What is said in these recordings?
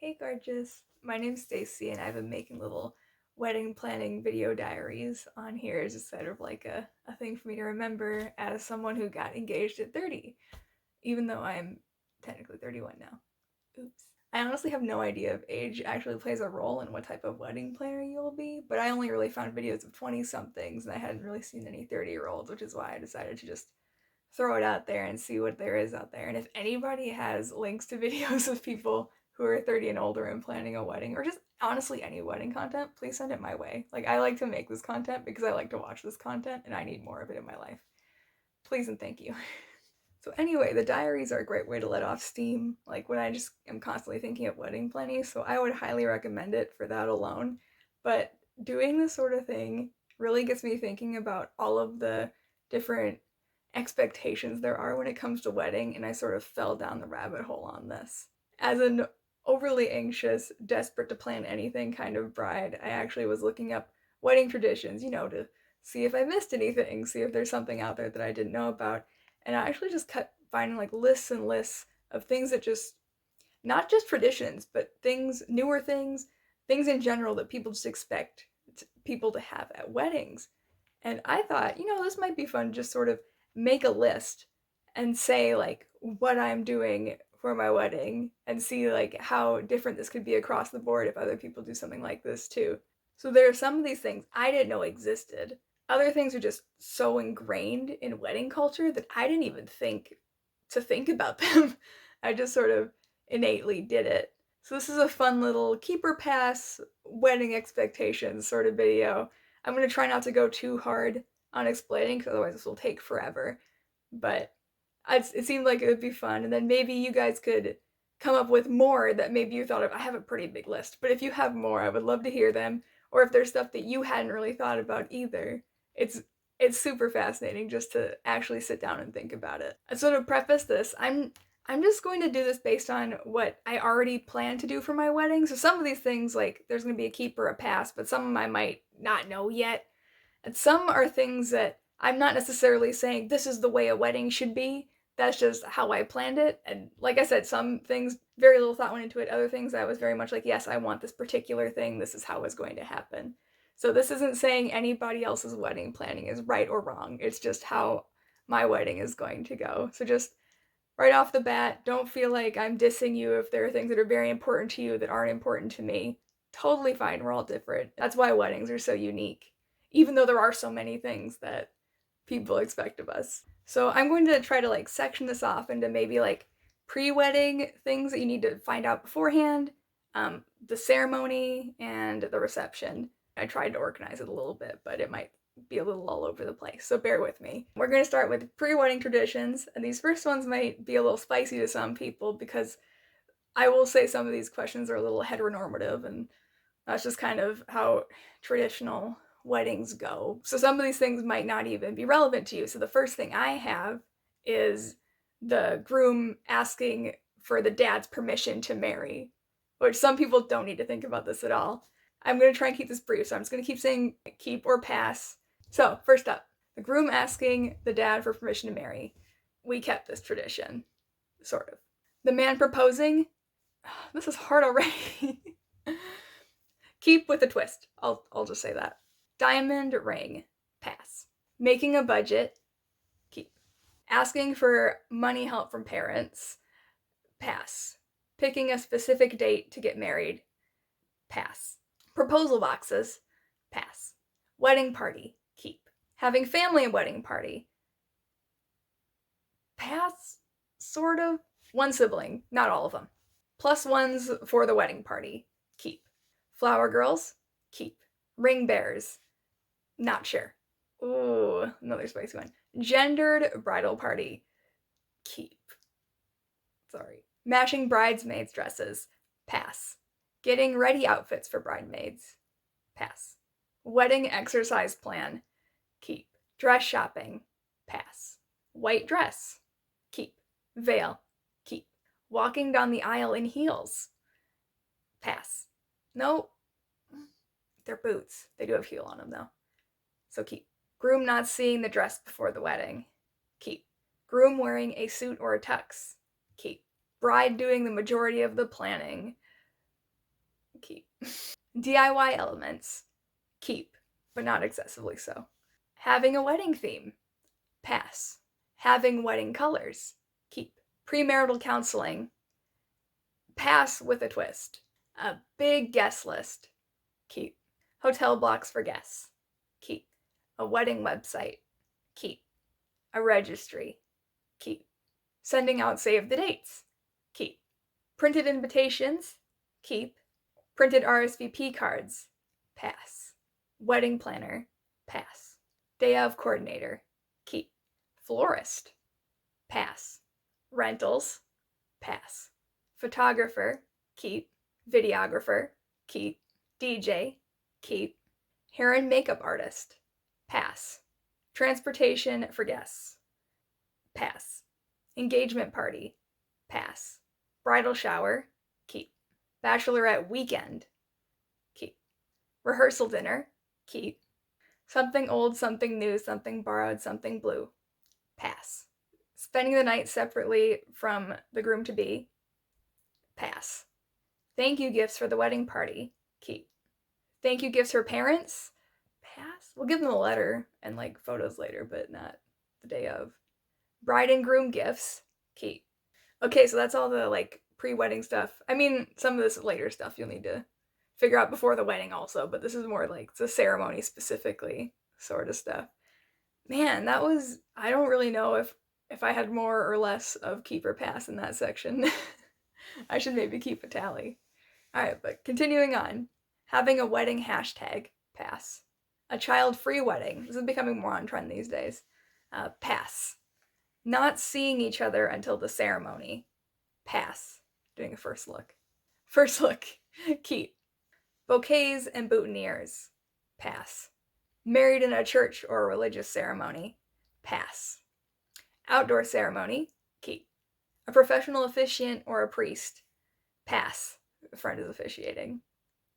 Hey gorgeous, my name's Stacy and I've been making little wedding planning video diaries on here as just sort of like a thing for me to remember as someone who got engaged at 30, even though I'm technically 31 now. Oops. I honestly have no idea if age actually plays a role in what type of wedding planner you'll be, but I only really found videos of 20 somethings and I hadn't really seen any 30-year-olds, which is why I decided to just throw it out there and see what there is out there. And if anybody has links to videos of people who are 30 and older and planning a wedding, or just honestly any wedding content, please send it my way. Like, I like to make this content because I like to watch this content and I need more of it in my life. Please and thank you. So anyway, the diaries are a great way to let off steam, like when I just am constantly thinking of wedding planning, so I would highly recommend it for that alone. But doing this sort of thing really gets me thinking about all of the different expectations there are when it comes to wedding, and I sort of fell down the rabbit hole on this. As an overly anxious, desperate to plan anything kind of bride, I actually was looking up wedding traditions, to see if I missed anything, see if there's something out there that I didn't know about. And I actually just kept finding like lists and lists of things that just, not just traditions, but things, newer things in general that people just expect people to have at weddings. And I thought, this might be fun, just sort of make a list and say like what I'm doing for my wedding and see like how different this could be across the board if other people do something like this too. So there are some of these things I didn't know existed. Other things are just so ingrained in wedding culture that I didn't even think to think about them. I just sort of innately did it. So this is a fun little keeper pass wedding expectations sort of video. I'm going to try not to go too hard on explaining because otherwise this will take forever. But it seemed like it would be fun. And then maybe you guys could come up with more that maybe you thought of. I have a pretty big list, but if you have more, I would love to hear them. Or if there's stuff that you hadn't really thought about either. It's super fascinating just to actually sit down and think about it. And so to preface this, I'm just going to do this based on what I already plan to do for my wedding. So some of these things, like, there's going to be a keep or a pass, but some of them I might not know yet. And some are things that I'm not necessarily saying this is the way a wedding should be. That's just how I planned it. And like I said, some things, very little thought went into it. Other things, I was very much like, yes, I want this particular thing. This is how it's going to happen. So this isn't saying anybody else's wedding planning is right or wrong. It's just how my wedding is going to go. So just right off the bat, don't feel like I'm dissing you if there are things that are very important to you that aren't important to me. Totally fine, we're all different. That's why weddings are so unique, even though there are so many things that people expect of us. So I'm going to try to like section this off into maybe like pre-wedding things that you need to find out beforehand, the ceremony, and the reception. I tried to organize it a little bit, but it might be a little all over the place, so bear with me. We're going to start with pre-wedding traditions, and these first ones might be a little spicy to some people because I will say some of these questions are a little heteronormative, and that's just kind of how traditional weddings go. So some of these things might not even be relevant to you. So the first thing I have is the groom asking for the dad's permission to marry, which some people don't need to think about this at all. I'm going to try and keep this brief, so I'm just going to keep saying keep or pass. So first up, the groom asking the dad for permission to marry. We kept this tradition, sort of. The man proposing, this is hard already. Keep with a twist. I'll just say that. Diamond ring, pass. Making a budget, keep. Asking for money help from parents, pass. Picking a specific date to get married, pass. Proposal boxes, pass. Wedding party, keep. Having family wedding party, pass, sort of. One sibling, not all of them. Plus ones for the wedding party, keep. Flower girls, keep. Ring bearers, not sure. Ooh, another spicy one. Gendered bridal party, keep. Sorry. Matching bridesmaids dresses, pass. Getting ready outfits for bridesmaids, pass. Wedding exercise plan, keep. Dress shopping, pass. White dress, keep. Veil, keep. Walking down the aisle in heels, pass. No, they're boots. They do have heel on them though. So keep. Groom not seeing the dress before the wedding, keep. Groom wearing a suit or a tux, keep. Bride doing the majority of the planning, keep. DIY elements, keep, but not excessively so. Having a wedding theme, pass. Having wedding colors, keep. Premarital counseling, pass with a twist. A big guest list, keep. Hotel blocks for guests, keep. A wedding website, keep. A registry, keep. Sending out save the dates, keep. Printed invitations, keep. Printed RSVP cards, pass. Wedding planner, pass. Day of coordinator, keep. Florist, pass. Rentals, pass. Photographer, keep. Videographer, keep. DJ, keep. Hair and makeup artist, pass. Transportation for guests, pass. Engagement party, pass. Bridal shower, keep. Bachelorette weekend, keep. Rehearsal dinner, keep. Something old, something new, something borrowed, something blue, pass. Spending the night separately from the groom-to-be, pass. Thank you gifts for the wedding party, keep. Thank you gifts for parents, pass. We'll give them a letter and like photos later, but not the day of. Bride and groom gifts, keep. Okay, so that's all the like pre-wedding stuff. I mean, some of this later stuff you'll need to figure out before the wedding also, but this is more like the ceremony specifically sort of stuff. Man, that was, I don't really know if I had more or less of keep or pass in that section. I should maybe keep a tally. All right, but continuing on. Having a wedding hashtag, pass. A child-free wedding. This is becoming more on trend these days. Pass. Not seeing each other until the ceremony, pass. Doing a first look. First look, keep. Bouquets and boutonnieres, pass. Married in a church or a religious ceremony, pass. Outdoor ceremony, keep. A professional officiant or a priest, pass. A friend is officiating.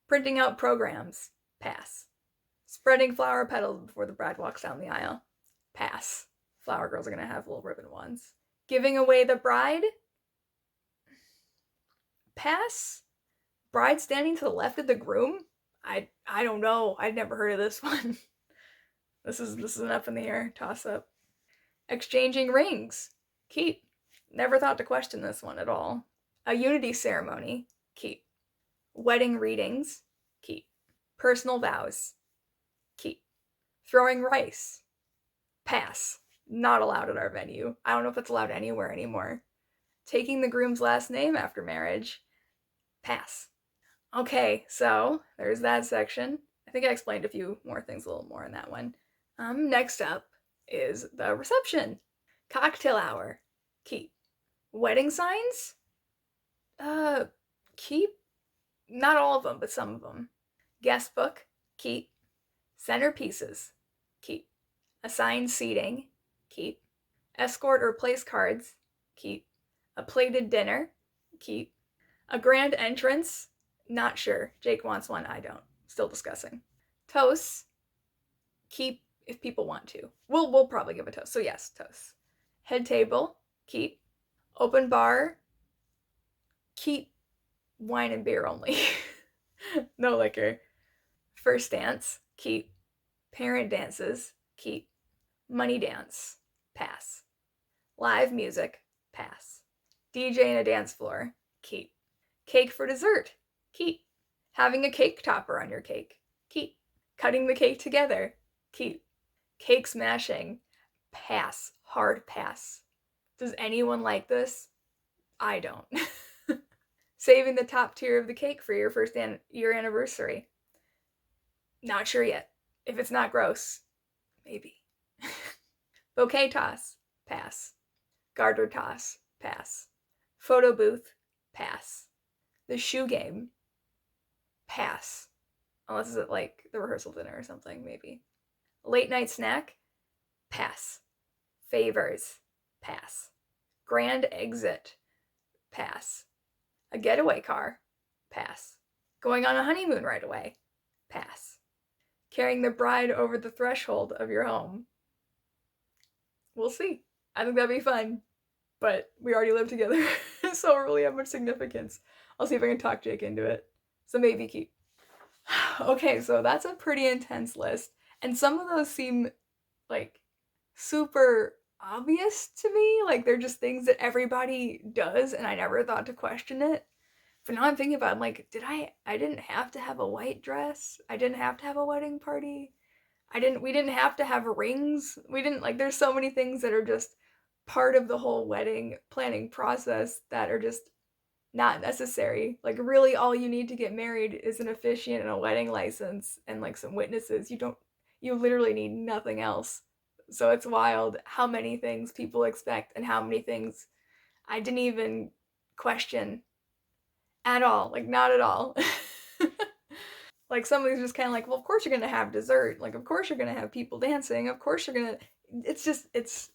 Printing out programs, pass. Spreading flower petals before the bride walks down the aisle, pass. Flower girls are gonna have little ribbon ones. Giving away the bride, pass. Bride standing to the left of the groom, I don't know. I'd never heard of this one. This is an up in the air toss up. Exchanging rings, keep. Never thought to question this one at all. A unity ceremony, keep. Wedding readings, keep. Personal vows, keep. Throwing rice, pass. Not allowed at our venue. I don't know if it's allowed anywhere anymore. Taking the groom's last name after marriage, pass. Okay, so there's that section. I think I explained a few more things a little more in that one. Next up is the reception. Cocktail hour, keep. Wedding signs, keep. Not all of them, but some of them. Guest book, keep. Centerpieces, keep. Assigned seating, keep. Escort or place cards, keep. A plated dinner, keep. A grand entrance, not sure. Jake wants one, I don't. Still discussing. Toasts, keep if people want to. We'll probably give a toast. So yes, toasts. Head table, keep. Open bar, keep. Wine and beer only. No liquor. First dance, keep. Parent dances, keep. Money dance, pass. Live music, pass. DJ and a dance floor, keep. Cake for dessert, keep. Having a cake topper on your cake, keep. Cutting the cake together, keep. Cake smashing, pass. Hard pass. Does anyone like this? I don't. Saving the top tier of the cake for your first year anniversary. Not sure yet. If it's not gross, maybe. Bouquet toss, pass. Garter toss, pass. Photo booth, pass. The shoe game, pass. Unless it's like the rehearsal dinner or something, maybe. Late night snack, pass. Favors, pass. Grand exit, pass. A getaway car, pass. Going on a honeymoon right away, pass. Carrying the bride over the threshold of your home. We'll see. I think that'd be fun. But we already live together, so it really have much significance. I'll see if I can talk Jake into it. So maybe keep. Okay, so that's a pretty intense list. And some of those seem like super obvious to me. Like they're just things that everybody does and I never thought to question it. But now I'm thinking about it, I'm like, I didn't have to have a white dress. I didn't have to have a wedding party. We didn't have to have rings. We didn't like there's so many things that are just part of the whole wedding planning process that are just not necessary. Like really all you need to get married is an officiant and a wedding license and like some witnesses. You literally need nothing else. So it's wild how many things people expect and how many things I didn't even question at all. Like not at all. Like some of these just kind of like, well, of course you're gonna have dessert. Like of course you're gonna have people dancing. Of course you're gonna. It's just it's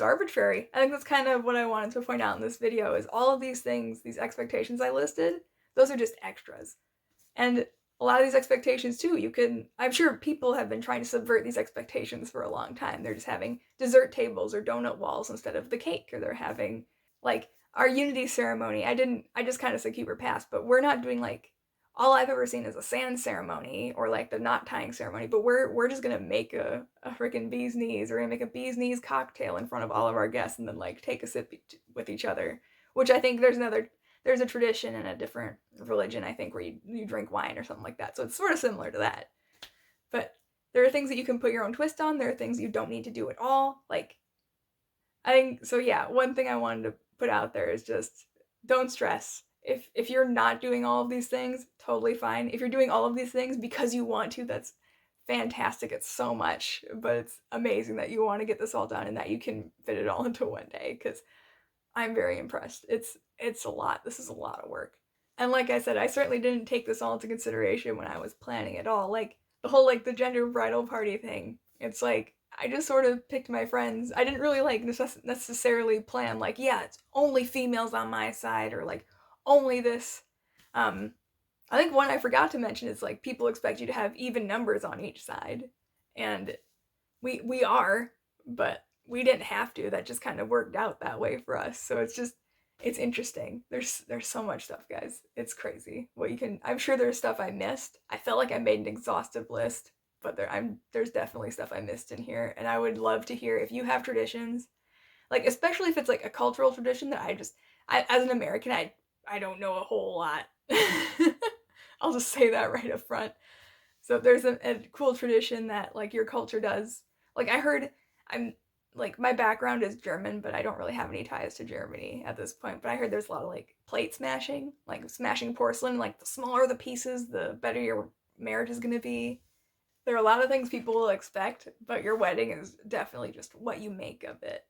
arbitrary. I think that's kind of what I wanted to point out in this video is all of these things, these expectations I listed, those are just extras. And a lot of these expectations too, I'm sure people have been trying to subvert these expectations for a long time. They're just having dessert tables or donut walls instead of the cake, or they're having like our unity ceremony. I just kind of said keep her past, but we're not doing like all I've ever seen is a sand ceremony or like the knot tying ceremony, but we're just gonna make a freaking bee's knees. We're gonna make a bee's knees cocktail in front of all of our guests and then like take a sip with each other. Which I think there's a tradition in a different religion, I think, where you drink wine or something like that. So it's sort of similar to that. But there are things that you can put your own twist on. There are things you don't need to do at all. Like I think so. Yeah, one thing I wanted to put out there is just don't stress. If you're not doing all of these things, totally fine. If you're doing all of these things because you want to, that's fantastic. It's so much, but it's amazing that you want to get this all done and that you can fit it all into one day. Because I'm very impressed. It's a lot. This is a lot of work. And like I said, I certainly didn't take this all into consideration when I was planning it all. Like the whole like the gender bridal party thing. It's like I just sort of picked my friends. I didn't really like necessarily plan like, yeah, it's only females on my side or like only this. Um I think one I forgot to mention is like people expect you to have even numbers on each side. And we are, but we didn't have to. That just kind of worked out that way for us. So it's interesting. There's so much stuff, guys. It's crazy. What you can I'm sure there's stuff I missed. I felt like I made an exhaustive list, but there's definitely stuff I missed in here. And I would love to hear if you have traditions, like especially if it's like a cultural tradition that I as an American I don't know a whole lot. I'll just say that right up front. So if there's a cool tradition that like your culture does, like I heard, I'm like my background is German, but I don't really have any ties to Germany at this point. But I heard there's a lot of like plate smashing, like smashing porcelain. Like the smaller the pieces, the better your marriage is gonna be. There are a lot of things people will expect, but your wedding is definitely just what you make of it.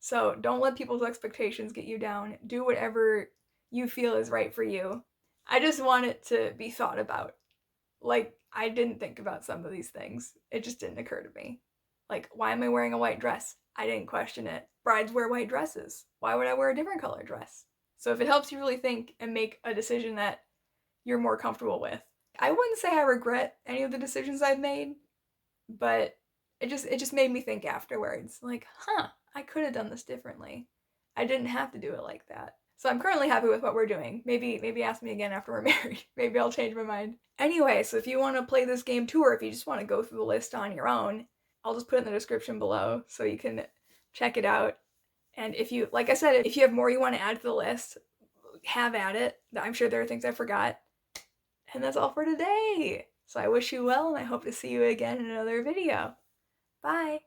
So don't let people's expectations get you down. Do whatever you feel is right for you. I just want it to be thought about. Like, I didn't think about some of these things. It just didn't occur to me. Like, why am I wearing a white dress? I didn't question it. Brides wear white dresses. Why would I wear a different color dress? So if it helps you really think and make a decision that you're more comfortable with. I wouldn't say I regret any of the decisions I've made, but it just made me think afterwards. Like, I could have done this differently. I didn't have to do it like that. So I'm currently happy with what we're doing. Maybe ask me again after we're married. Maybe I'll change my mind. Anyway, so if you want to play this game too, or if you just want to go through the list on your own, I'll just put it in the description below so you can check it out. And if you, like I said, if you have more you want to add to the list, have at it. I'm sure there are things I forgot. And that's all for today. So I wish you well, and I hope to see you again in another video. Bye!